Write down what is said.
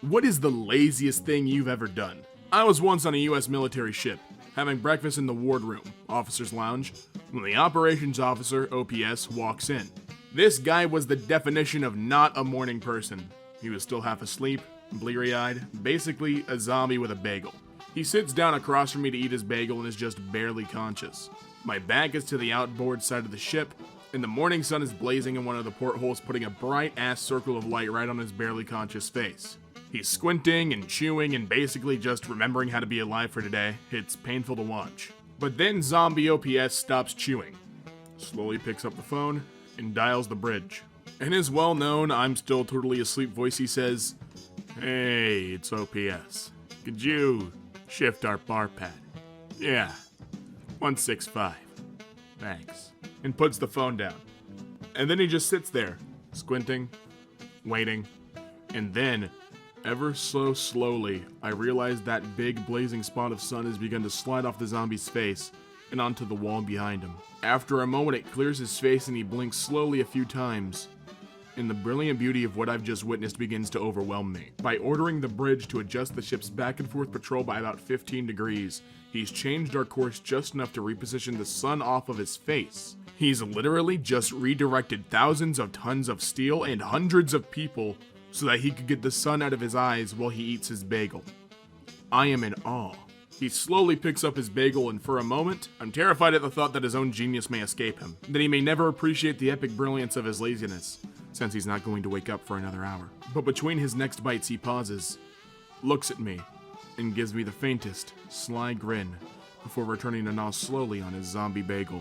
What is the laziest thing you've ever done? I was once on a US military ship, having breakfast in the wardroom, officer's lounge, when the operations officer, OPS, walks in. This guy was the definition of not a morning person. He was still half asleep, bleary-eyed, basically a zombie with a bagel. He sits down across from me to eat his bagel and is just barely conscious. My back is to the outboard side of the ship, and the morning sun is blazing in one of the portholes, putting a bright-ass circle of light right on his barely conscious face. He's squinting and chewing and basically just remembering how to be alive for today. It's painful to watch. But then zombie OPS stops chewing, slowly picks up the phone, and dials the bridge. In his well-known I'm still totally asleep voice, he says, "Hey, it's OPS. Could you shift our bar pad? Yeah, 165. Thanks." And puts the phone down. And then he just sits there, squinting, waiting, and then, ever so slowly, I realize that big blazing spot of sun has begun to slide off the zombie's face and onto the wall behind him. After a moment, it clears his face and he blinks slowly a few times, and the brilliant beauty of what I've just witnessed begins to overwhelm me. By ordering the bridge to adjust the ship's back and forth patrol by about 15 degrees, he's changed our course just enough to reposition the sun off of his face. He's literally just redirected thousands of tons of steel and hundreds of people so that he could get the sun out of his eyes while he eats his bagel. I am in awe. He slowly picks up his bagel, and for a moment, I'm terrified at the thought that his own genius may escape him, that he may never appreciate the epic brilliance of his laziness, since he's not going to wake up for another hour. But between his next bites, he pauses, looks at me, and gives me the faintest, sly grin before returning to gnaw slowly on his zombie bagel.